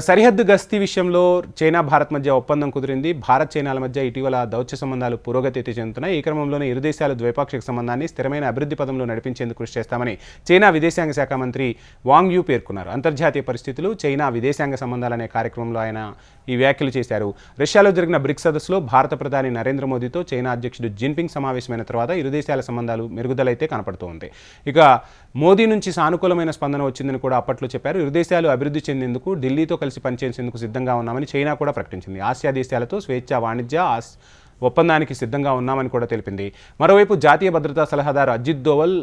సరిహద్దు గస్తీ విషయంలో చైనా భారత్ మధ్య ఒప్పందం కుదిరింది. భారత్ చైనాల మధ్య ఇటీవల దౌత్య సంబంధాలు పురోగతి చెందుతున్నాయి. ఈ క్రమంలోనే ఇరు దేశాలు ద్వైపాక్షిక సంబంధాన్ని స్థిరమైన అభివృద్ధి పదంలో నడిపించేందుకు కృషి చేస్తామని చైనా విదేశాంగ శాఖ మంత్రి వాంగ్ యూ పేర్కొన్నారు. అంతర్జాతీయ పరిస్థితులు, చైనా విదేశాంగ సంబంధాలనే కార్యక్రమంలో ఆయన ఈ వ్యాఖ్యలు చేశారు. రష్యాలో జరిగిన బ్రిక్స్ సదస్సులో భారత ప్రధాని నరేంద్ర మోదీతో చైనా అధ్యక్షుడు జిన్పింగ్ సమావేశమైన తర్వాత ఇరు దేశాల సంబంధాలు మెరుగుదలైతే కనపడుతోంది. ఇక మోదీ నుంచి సానుకూలమైన స్పందన వచ్చిందని కూడా అప్పట్లో చెప్పారు. ఇరు దేశాలు అభివృద్ధి చెందేందుకు ఢిల్లీతో కలిసి పనిచేసేందుకు సిద్ధంగా ఉన్నామని చైనా కూడా ప్రకటించింది. ఆసియా దేశాలతో స్వేచ్ఛా వాణిజ్య ఒప్పందానికి సిద్ధంగా ఉన్నామని కూడా తెలిపింది. మరోవైపు జాతీయ భద్రతా సలహాదారు అజిత్ దోవల్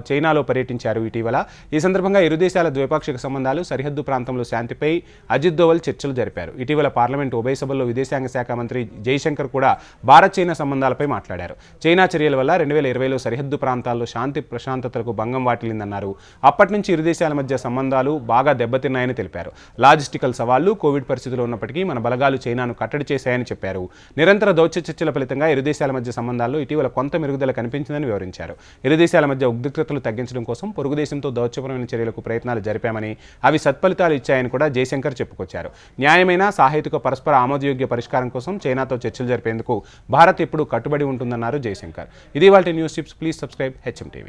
చైనాలో పర్యటించారు ఇటీవల. ఈ సందర్భంగా ఇరు దేశాల ద్వైపాక్షిక సంబంధాలు, సరిహద్దు ప్రాంతంలో శాంతిపై అజిత్ దోవల్ చర్చలు జరిపారు. ఇటీవల పార్లమెంటు ఉభయ సభల్లో విదేశాంగ శాఖ మంత్రి జైశంకర్ కూడా భారత్ చైనా సంబంధాలపై మాట్లాడారు. చైనా చర్యల వల్ల 2020లో సరిహద్దు ప్రాంతాల్లో శాంతి ప్రశాంతతలకు భంగం వాటిల్లిందన్నారు. అప్పటి నుంచి ఇరు దేశాల మధ్య సంబంధాలు బాగా దెబ్బతిన్నాయని తెలిపారు. లాజిస్టికల్ సవాళ్లు, కోవిడ్ పరిస్థితులు ఉన్నప్పటికీ మన బలగాలు చైనాను కట్టడి చేశాయని చెప్పారు. నిరంతర దౌత్య చర్చల ఫలితంగా ఇరు దేశాల మధ్య సంబంధాల్లో ఇటీవల కొంత మెరుగుదల కనిపించిందని వివరించారు. ఇరు దేశాల మధ్య ఉద్రిక్తతలు తగ్గించడం కోసం పొరుగు దేశంతో దౌత్యపరమైన చర్యలకు ప్రయత్నాలు జరిపామని, అవి సత్ఫలితాలు ఇచ్చాయని కూడా జైశంకర్ చెప్పుకొచ్చారు. న్యాయమైన, సాహేతుక, పరస్పర ఆమోదయోగ్య పరిష్కారం కోసం చైనాతో చర్చలు జరిపేందుకు భారత్ ఎప్పుడూ కట్టుబడి ఉంటుందన్నారు జైశంకర్. ఇది ఇవాల్టి news tips. Please subscribe HM TV.